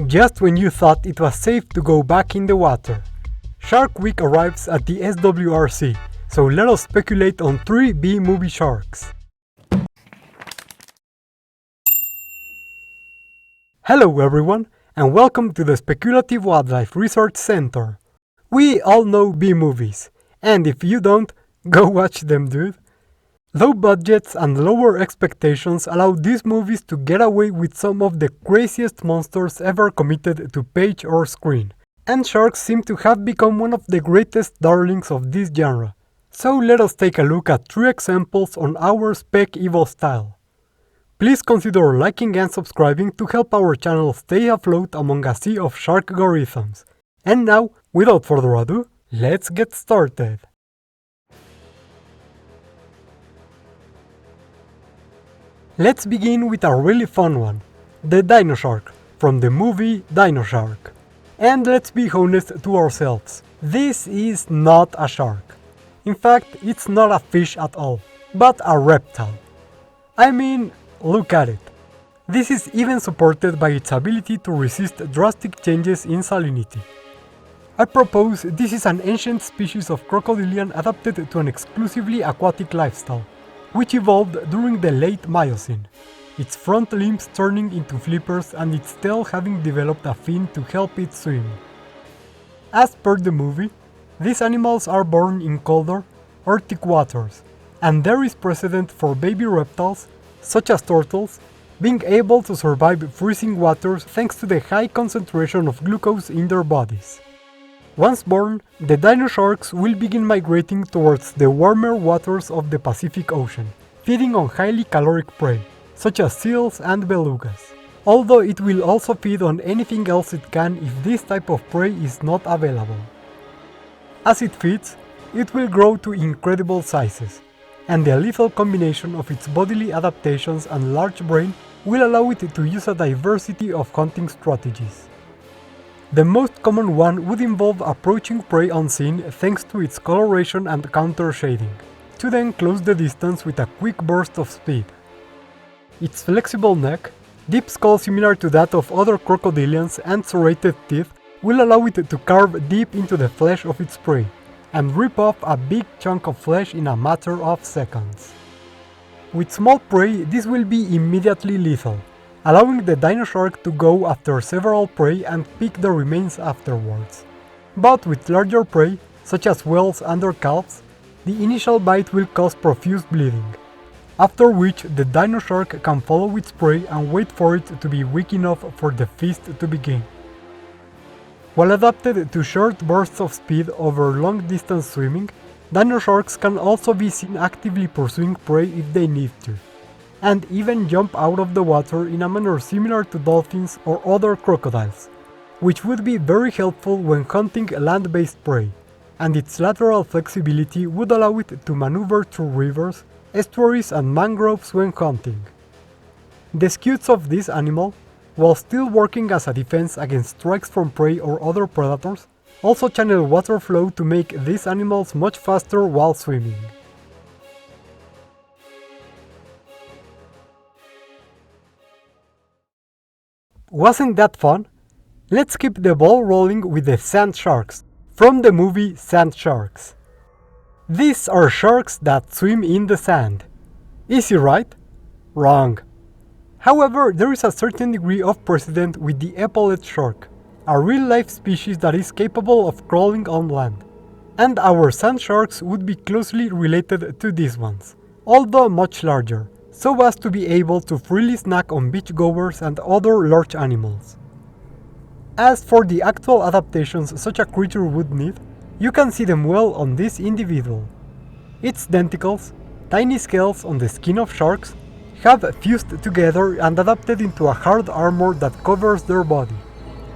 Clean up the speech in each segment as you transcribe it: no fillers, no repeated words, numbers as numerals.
Just when you thought it was safe to go back in the water. Shark Week arrives at the SWRC, so let us speculate on 3 B-movie sharks. Hello everyone, and welcome to the Speculative Wildlife Research Center. We all know B-movies, and if you don't, go watch them, dude. Low budgets and lower expectations allow these movies to get away with some of the craziest monsters ever committed to page or screen, and sharks seem to have become one of the greatest darlings of this genre. So let us take a look at 3 examples on our Spec Evil style. Please consider liking and subscribing to help our channel stay afloat among a sea of shark algorithms. And now, without further ado, let's get started. Let's begin with a really fun one, the Dino Shark, from the movie Dino Shark. And let's be honest to ourselves, this is not a shark. In fact, it's not a fish at all, but a reptile. I mean, look at it. This is even supported by its ability to resist drastic changes in salinity. I propose this is an ancient species of crocodilian adapted to an exclusively aquatic lifestyle, which evolved during the late Miocene, its front limbs turning into flippers and its tail having developed a fin to help it swim. As per the movie, these animals are born in colder, Arctic waters, and there is precedent for baby reptiles, such as turtles, being able to survive freezing waters thanks to the high concentration of glucose in their bodies. Once born, the dino sharks will begin migrating towards the warmer waters of the Pacific Ocean, feeding on highly caloric prey, such as seals and belugas, although it will also feed on anything else it can if this type of prey is not available. As it feeds, it will grow to incredible sizes, and the lethal combination of its bodily adaptations and large brain will allow it to use a diversity of hunting strategies. The most common one would involve approaching prey unseen thanks to its coloration and counter shading, to then close the distance with a quick burst of speed. Its flexible neck, deep skull similar to that of other crocodilians and serrated teeth will allow it to carve deep into the flesh of its prey, and rip off a big chunk of flesh in a matter of seconds. With small prey, this will be immediately lethal, allowing the dino shark to go after several prey and pick the remains afterwards. But with larger prey, such as whales and their calves, the initial bite will cause profuse bleeding, after which the dino shark can follow its prey and wait for it to be weak enough for the feast to begin. While adapted to short bursts of speed over long-distance swimming, dino sharks can also be seen actively pursuing prey if they need to, and even jump out of the water in a manner similar to dolphins or other crocodiles, which would be very helpful when hunting land-based prey, and its lateral flexibility would allow it to maneuver through rivers, estuaries and mangroves when hunting. The scutes of this animal, while still working as a defense against strikes from prey or other predators, also channel water flow to make these animals much faster while swimming. Wasn't that fun? Let's keep the ball rolling with the sand sharks, from the movie Sand Sharks. These are sharks that swim in the sand. Easy, right? Wrong. However, there is a certain degree of precedent with the epaulet shark, a real-life species that is capable of crawling on land. And our sand sharks would be closely related to these ones, although much larger, so as to be able to freely snack on beachgoers and other large animals. As for the actual adaptations such a creature would need, you can see them well on this individual. Its denticles, tiny scales on the skin of sharks, have fused together and adapted into a hard armor that covers their body,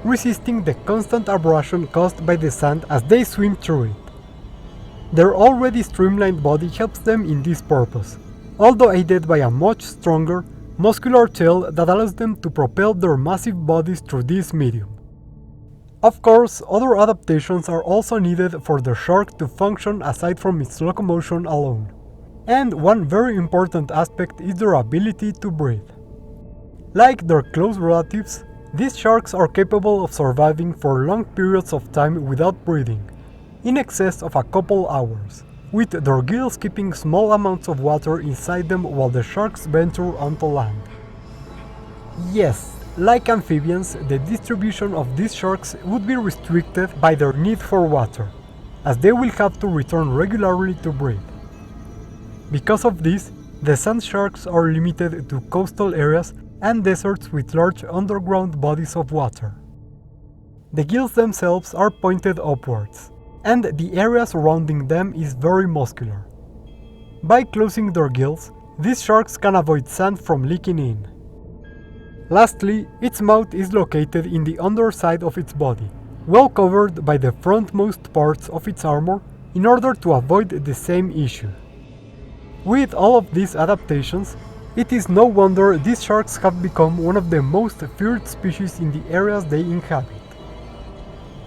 resisting the constant abrasion caused by the sand as they swim through it. Their already streamlined body helps them in this purpose, although aided by a much stronger, muscular tail that allows them to propel their massive bodies through this medium. Of course, other adaptations are also needed for the shark to function aside from its locomotion alone. And one very important aspect is their ability to breathe. Like their close relatives, These sharks are capable of surviving for long periods of time without breathing, in excess of a couple hours, with their gills keeping small amounts of water inside them while the sharks venture onto land. Yes, like amphibians, the distribution of these sharks would be restricted by their need for water, as they will have to return regularly to breathe. Because of this, the sand sharks are limited to coastal areas and deserts with large underground bodies of water. The gills themselves are pointed upwards, and the area surrounding them is very muscular. By closing their gills, these sharks can avoid sand from leaking in. Lastly, its mouth is located in the underside of its body, well covered by the frontmost parts of its armor in order to avoid the same issue. With all of these adaptations, it is no wonder these sharks have become one of the most feared species in the areas they inhabit.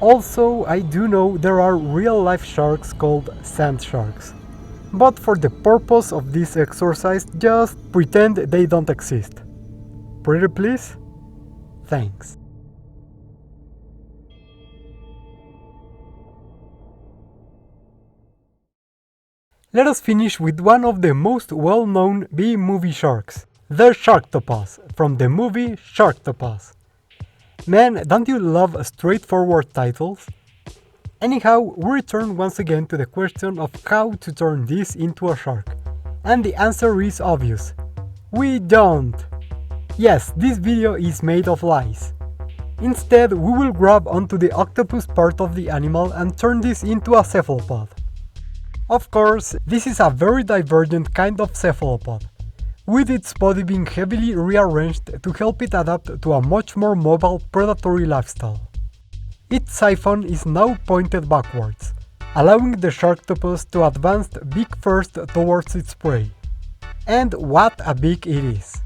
Also, I do know there are real-life sharks called sand sharks, but for the purpose of this exercise, just pretend they don't exist. Pretty please? Thanks. Let us finish with one of the most well-known B-movie sharks, the Sharktopus, from the movie Sharktopus. Man, don't you love straightforward titles? Anyhow, we return once again to the question of how to turn this into a shark, and the answer is obvious. We don't! Yes, this video is made of lies. Instead, we will grab onto the octopus part of the animal and turn this into a cephalopod. Of course, this is a very divergent kind of cephalopod, with its body being heavily rearranged to help it adapt to a much more mobile predatory lifestyle. Its siphon is now pointed backwards, allowing the Sharktopus to advance beak first towards its prey. And what a beak it is!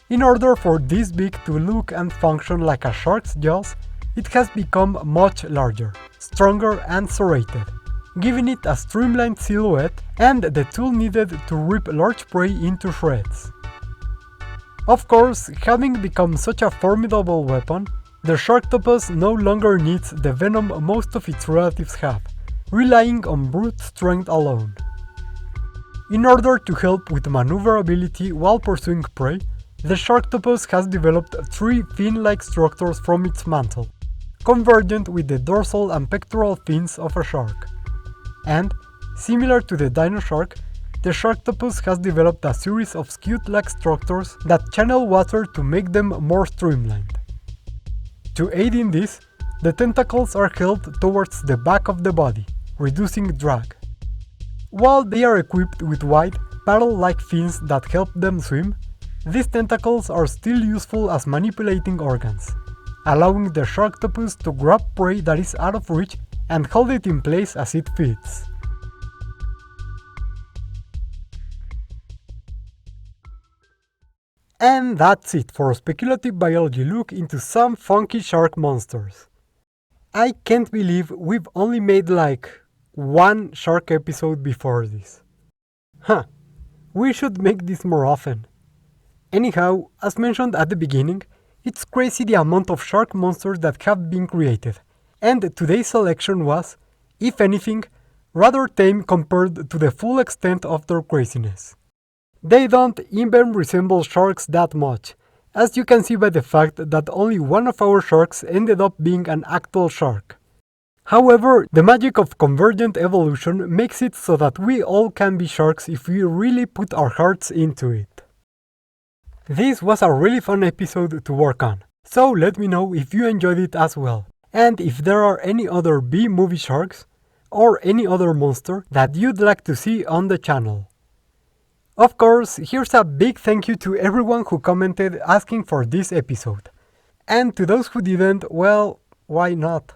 In order for this beak to look and function like a shark's jaws, it has become much larger, stronger and serrated, giving it a streamlined silhouette and the tool needed to rip large prey into shreds. Of course, having become such a formidable weapon, the Sharktopus no longer needs the venom most of its relatives have, relying on brute strength alone. In order to help with maneuverability while pursuing prey, the Sharktopus has developed three fin-like structures from its mantle, convergent with the dorsal and pectoral fins of a shark. And, similar to the Dino Shark, the Sharktopus has developed a series of scute-like structures that channel water to make them more streamlined. To aid in this, the tentacles are held towards the back of the body, reducing drag. While they are equipped with wide, paddle-like fins that help them swim, these tentacles are still useful as manipulating organs, allowing the Sharktopus to grab prey that is out of reach and hold it in place as it feeds. And that's it for a speculative biology look into some funky shark monsters. I can't believe we've only made like one shark episode before this. Huh, we should make this more often. Anyhow, as mentioned at the beginning, it's crazy the amount of shark monsters that have been created, and today's selection was, if anything, rather tame compared to the full extent of their craziness. They don't even resemble sharks that much, as you can see by the fact that only one of our sharks ended up being an actual shark. However, the magic of convergent evolution makes it so that we all can be sharks if we really put our hearts into it. This was a really fun episode to work on, so let me know if you enjoyed it as well, and if there are any other B-movie sharks, or any other monster that you'd like to see on the channel. Of course, here's a big thank you to everyone who commented asking for this episode. And to those who didn't, well, why not?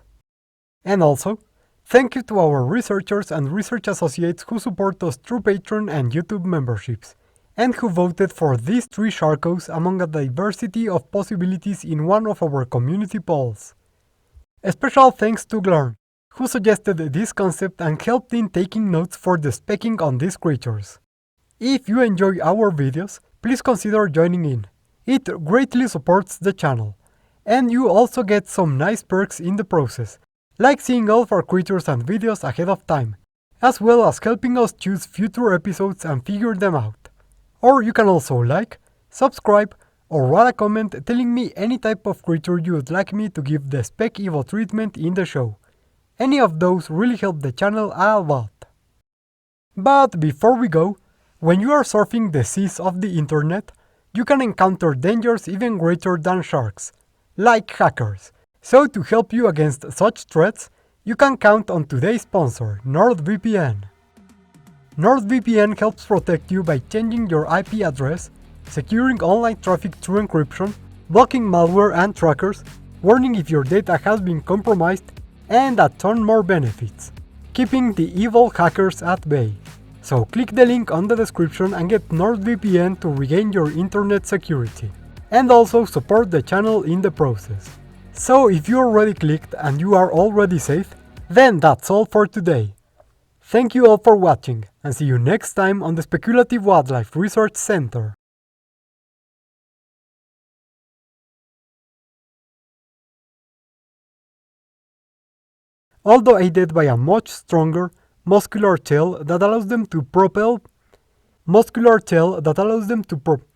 And also, thank you to our researchers and research associates who support us through Patreon and YouTube memberships, and who voted for these three sharkos among a diversity of possibilities in one of our community polls. A special thanks to Glarn, who suggested this concept and helped in taking notes for the specking on these creatures. If you enjoy our videos, please consider joining in. It greatly supports the channel. And you also get some nice perks in the process, like seeing all of our creatures and videos ahead of time, as well as helping us choose future episodes and figure them out. Or you can also like, subscribe, or write a comment telling me any type of creature you would like me to give the Spec Evo treatment in the show. Any of those really help the channel a lot. But before we go, when you are surfing the seas of the internet, you can encounter dangers even greater than sharks, like hackers. So to help you against such threats, you can count on today's sponsor, NordVPN. NordVPN helps protect you by changing your IP address, securing online traffic through encryption, blocking malware and trackers, warning if your data has been compromised, and a ton more benefits, keeping the evil hackers at bay. So click the link on the description and get NordVPN to regain your internet security, and also support the channel in the process. So if you already clicked and you are already safe, then that's all for today. Thank you all for watching, and see you next time on the Speculative Wildlife Research Center. Although aided by a much stronger, muscular tail that allows them to propel, muscular tail that allows them to propel,